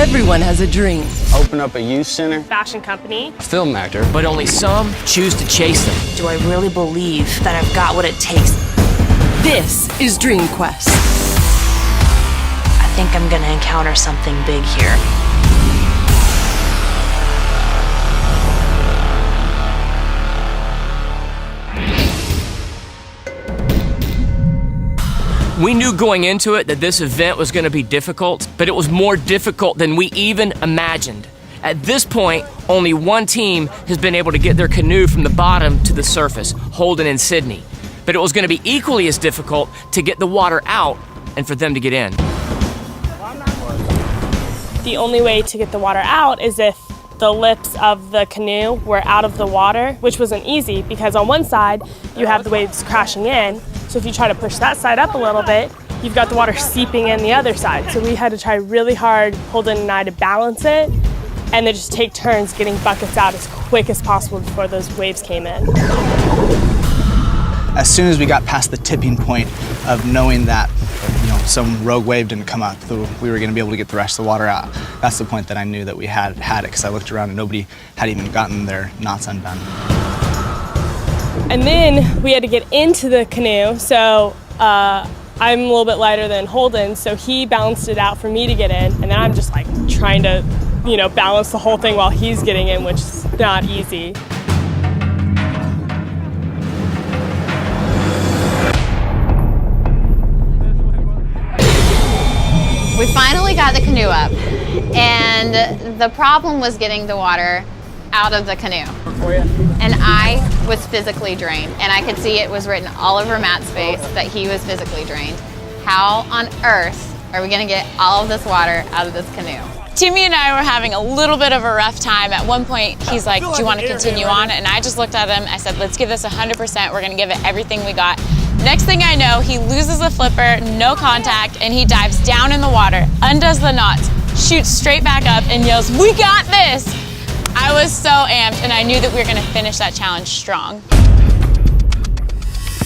Everyone has a dream. Open up a youth center. Fashion company. Film actor. But only some choose to chase them. Do I really believe that I've got what it takes? This is Dream Quest. I think I'm gonna encounter something big here. We knew going into it that this event was going to be difficult, but it was more difficult than we even imagined. At this point, only one team has been able to get their canoe from the bottom to the surface, Holden and Sydney. But it was going to be equally as difficult to get the water out and for them to get in. The only way to get the water out is if the lips of the canoe were out of the water, which wasn't easy because on one side you have the waves crashing in. So if you try to push that side up a little bit, you've got the water seeping in the other side. So we had to try really hard, Holden and I, to balance it and then just take turns getting buckets out as quick as possible before those waves came in. As soon as we got past the tipping point of knowing that, some rogue wave didn't come out, we were going to be able to get the rest of the water out, that's the point that I knew that we had it, because I looked around and nobody had even gotten their knots undone. And then we had to get into the canoe, so I'm a little bit lighter than Holden, so he balanced it out for me to get in, and then I'm just like trying to, balance the whole thing while he's getting in, which is not easy. We finally got the canoe up, and the problem was getting the water out of the canoe. And I was physically drained, and I could see it was written all over Matt's face that he was physically drained. How on earth are we gonna get all of this water out of this canoe? Timmy and I were having a little bit of a rough time. At one point, he's like, do you want to continue on? And I just looked at him, I said, let's give this 100%, we're gonna give it everything we got. Next thing I know, he loses the flipper, no contact, and he dives down in the water, undoes the knots, shoots straight back up, and yells, we got this! I was so amped, and I knew that we were gonna finish that challenge strong.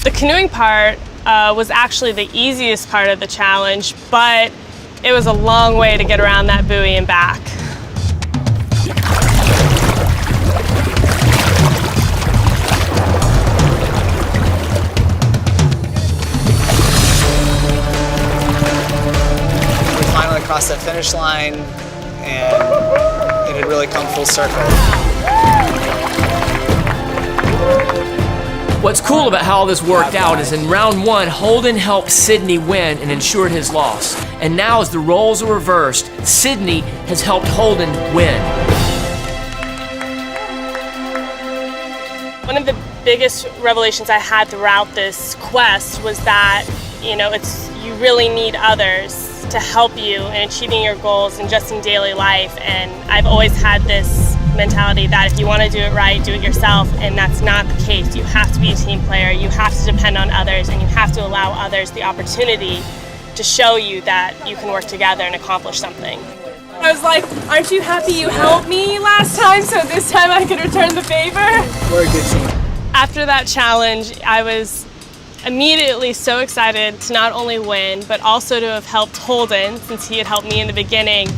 The canoeing part was actually the easiest part of the challenge, but it was a long way to get around that buoy and back. We finally crossed that finish line, and it had really come full circle. What's cool about how all this worked out is in round one, Holden helped Sydney win and ensured his loss. And now as the roles are reversed, Sydney has helped Holden win. One of the biggest revelations I had throughout this quest was that, you really need others to help you in achieving your goals and just in daily life. And I've always had this mentality that if you want to do it right, do it yourself, and that's not the case. You have to be a team player, you have to depend on others, and you have to allow others the opportunity to show you that you can work together and accomplish something. I was like, aren't you happy you helped me last time, so this time I could return the favor? We're a good team. After that challenge, I was immediately so excited to not only win, but also to have helped Holden, since he had helped me in the beginning.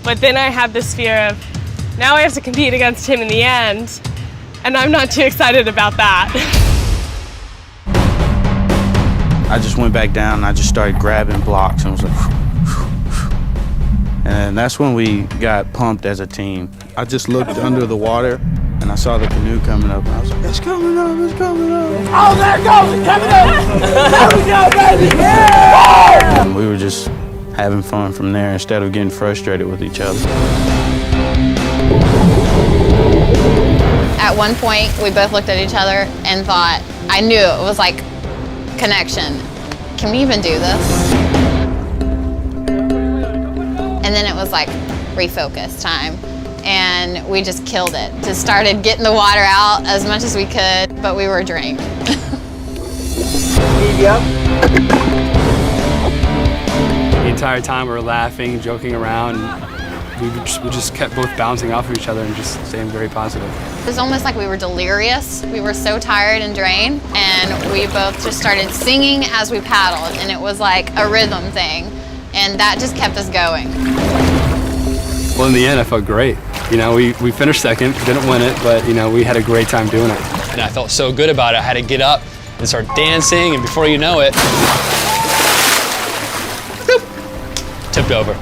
But then I had this fear of, now I have to compete against him in the end, and I'm not too excited about that. I just went back down and I just started grabbing blocks and was like, and that's when we got pumped as a team. I just looked under the water and I saw the canoe coming up and I was like, it's coming up, it's coming up. Oh, there it goes, it's coming up! There we go, baby! Yeah! And we were just having fun from there instead of getting frustrated with each other. At one point, we both looked at each other and thought, I knew it was like connection. Can we even do this? And then it was like refocus time. And we just killed it. Just started getting the water out as much as we could, but we were drained. The entire time we were laughing, joking around. We just kept both bouncing off of each other and just staying very positive. It was almost like we were delirious. We were so tired and drained, and we both just started singing as we paddled, and it was like a rhythm thing, and that just kept us going. Well, in the end, I felt great. You know, we finished second, didn't win it, but, you know, we had a great time doing it. And I felt so good about it. I had to get up and start dancing, and before you know it, boop, tipped over.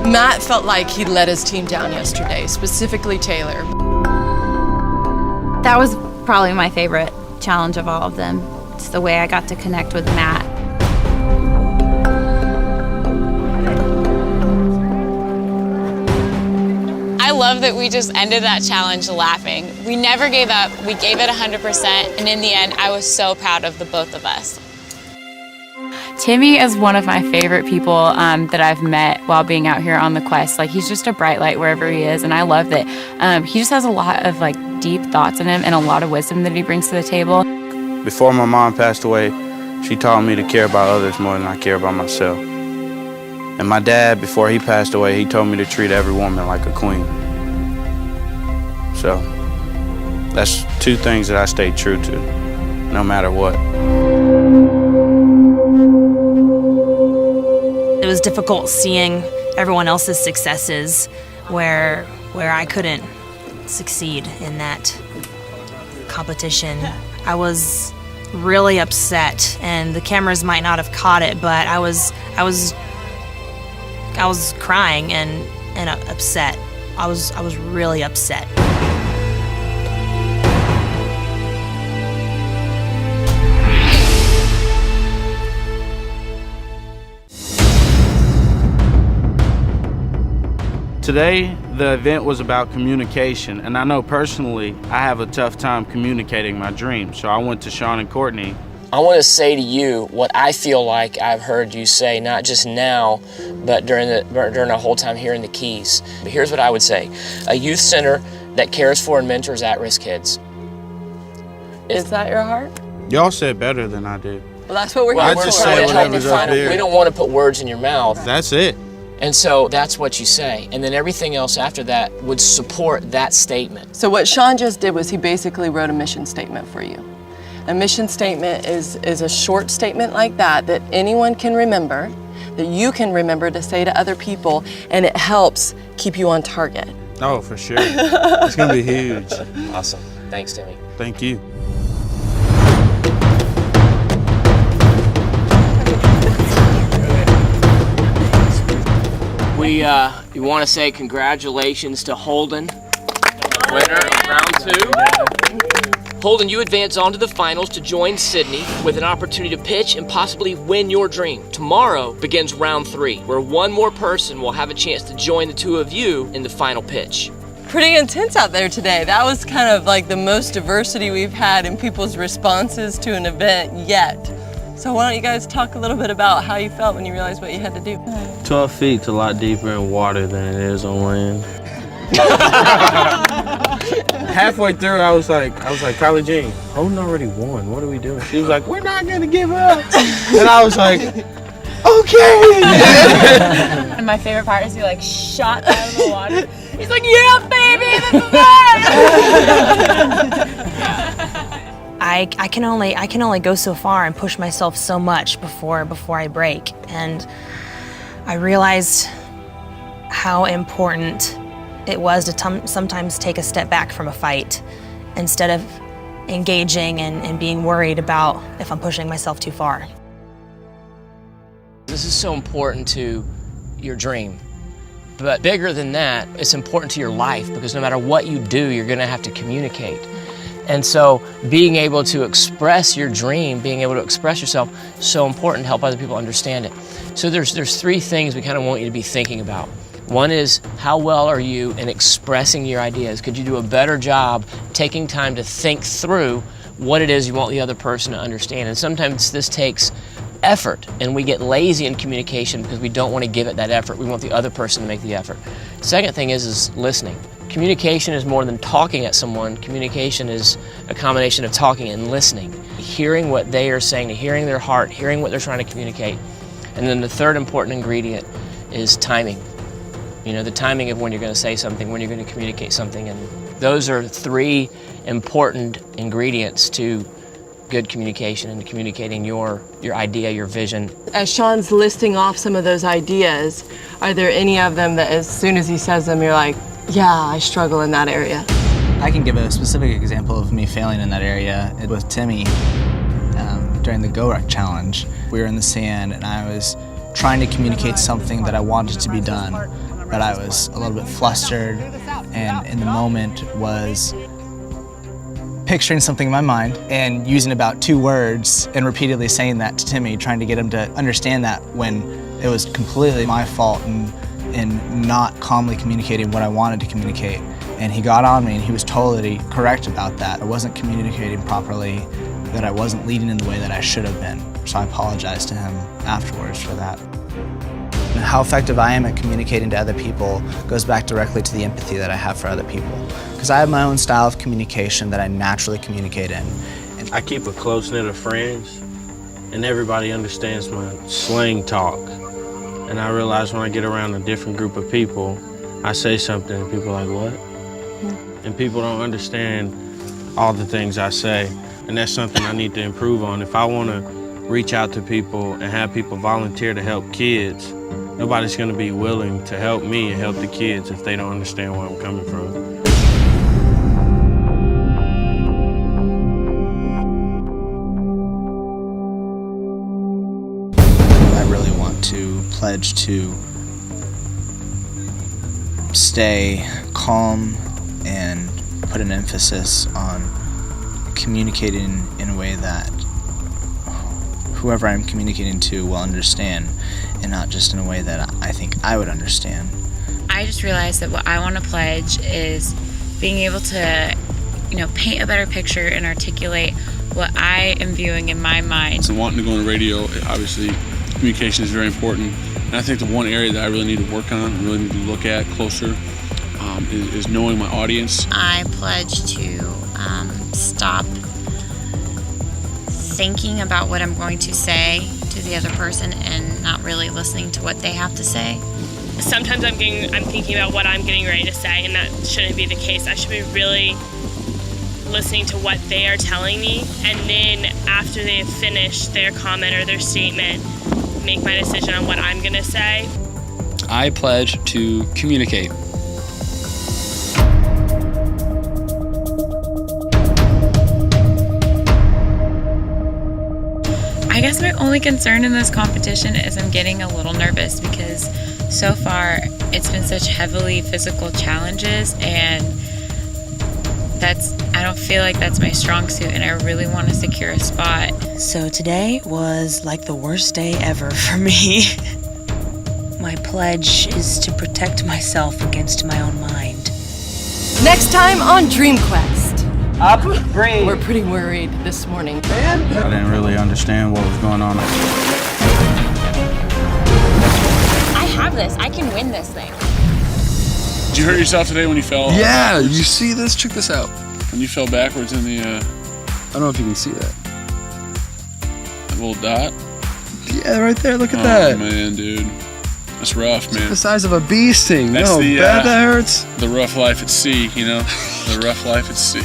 Matt felt like he let his team down yesterday, specifically Taylor. That was probably my favorite challenge of all of them. It's the way I got to connect with Matt. I love that we just ended that challenge laughing. We never gave up. We gave it 100%, and in the end, I was so proud of the both of us. Timmy is one of my favorite people that I've met while being out here on the quest. Like, he's just a bright light wherever he is, and I love that. He just has a lot of like deep thoughts in him and a lot of wisdom that he brings to the table. Before my mom passed away, she taught me to care about others more than I care about myself. And my dad, before he passed away, he told me to treat every woman like a queen. So that's two things that I stay true to, no matter what. It was difficult seeing everyone else's successes where I couldn't succeed in that competition. I was really upset, and the cameras might not have caught it, but I was crying and upset. I was really upset. Today, the event was about communication, and I know personally I have a tough time communicating my dreams, so I went to Sean and Courtney. I want to say to you what I feel like I've heard you say, not just now, but during the whole time here in the Keys. But here's what I would say. A youth center that cares for and mentors at-risk kids. Is that your heart? Y'all said better than I did. Well, that's what we're Well, here I for. just say whatever's up there. We don't want to put words in your mouth. That's it. And so that's what you say. And then everything else after that would support that statement. So what Sean just did was he basically wrote a mission statement for you. A mission statement is a short statement like that anyone can remember, that you can remember to say to other people, and it helps keep you on target. Oh, for sure. It's going to be huge. Awesome. Thanks, Timmy. Thank you. We want to say congratulations to Holden, winner of round 2. Holden, you advance on to the finals to join Sydney with an opportunity to pitch and possibly win your dream. Tomorrow begins round 3, where one more person will have a chance to join the two of you in the final pitch. Pretty intense out there today. That was kind of like the most diversity we've had in people's responses to an event yet. So why don't you guys talk a little bit about how you felt when you realized what you had to do? 12 feet's a lot deeper in water than it is on land. Halfway through, I was like, Kylie Jean, Holden already won. What are we doing? she was like, we're not going to give up. And I was like, okay. And my favorite part is he like shot out of the water. He's like, yeah, baby, this is it! I can only go so far and push myself so much before I break. And I realized how important it was to sometimes take a step back from a fight instead of engaging and being worried about if I'm pushing myself too far. This is so important to your dream. But bigger than that, it's important to your life, because no matter what you do, you're going to have to communicate. And so being able to express your dream, being able to express yourself, is so important to help other people understand it. So there's 3 things we kind of want you to be thinking about. One is, how well are you in expressing your ideas? Could you do a better job taking time to think through what it is you want the other person to understand? And sometimes this takes effort, and we get lazy in communication because we don't want to give it that effort. We want the other person to make the effort. Second thing is listening. Communication is more than talking at someone. Communication is a combination of talking and listening. Hearing what they are saying, hearing their heart, hearing what they're trying to communicate. And then the third important ingredient is timing. You know, the timing of when you're going to say something, when you're going to communicate something. And those are 3 important ingredients to good communication and communicating your idea, your vision. As Sean's listing off some of those ideas, are there any of them that as soon as he says them, you're like, yeah, I struggle in that area? I can give a specific example of me failing in that area with Timmy during the Go Ruck Challenge. We were in the sand and I was trying to communicate something that I wanted to be done, but I was a little bit flustered and in the moment was picturing something in my mind and using about 2 words and repeatedly saying that to Timmy, trying to get him to understand that when it was completely my fault in not calmly communicating what I wanted to communicate. And he got on me and he was totally correct about that. I wasn't communicating properly, that I wasn't leading in the way that I should have been. So I apologized to him afterwards for that. And how effective I am at communicating to other people goes back directly to the empathy that I have for other people. Because I have my own style of communication that I naturally communicate in. And I keep a close knit of friends, and everybody understands my slang talk. And I realize when I get around a different group of people, I say something and people are like, what? And people don't understand all the things I say. And that's something I need to improve on. If I want to reach out to people and have people volunteer to help kids, nobody's going to be willing to help me and help the kids if they don't understand where I'm coming from. I really want to pledge to stay calm and put an emphasis on communicating in a way that whoever I'm communicating to will understand, and not just in a way that I think I would understand. I just realized that what I want to pledge is being able to, paint a better picture and articulate what I am viewing in my mind. So wanting to go on the radio, obviously communication is very important. And I think the one area that I really need to work on, really need to look at closer, is knowing my audience. I pledge to stop thinking about what I'm going to say to the other person and not really listening to what they have to say. Sometimes I'm thinking about what I'm getting ready to say, and that shouldn't be the case. I should be really listening to what they are telling me, and then after they have finished their comment or their statement, make my decision on what I'm gonna say. I pledge to communicate. I guess my only concern in this competition is I'm getting a little nervous because so far it's been such heavily physical challenges, and I don't feel like that's my strong suit, and I really want to secure a spot. So today was like the worst day ever for me. My pledge is to protect myself against my own mind. Next time on Dream Quest. Up, breathe. We're pretty worried this morning. I didn't really understand what was going on. I have this. I can win this thing. Did you hurt yourself today when you fell? Yeah, backwards? you see this? Check this out. When you fell backwards in the I don't know if you can see that. little dot? Yeah, right there. Look at Oh, that. man, dude. That's rough, man. The size of a bee sting. That's No, the, bad that hurts. The rough life at sea, The rough life at sea.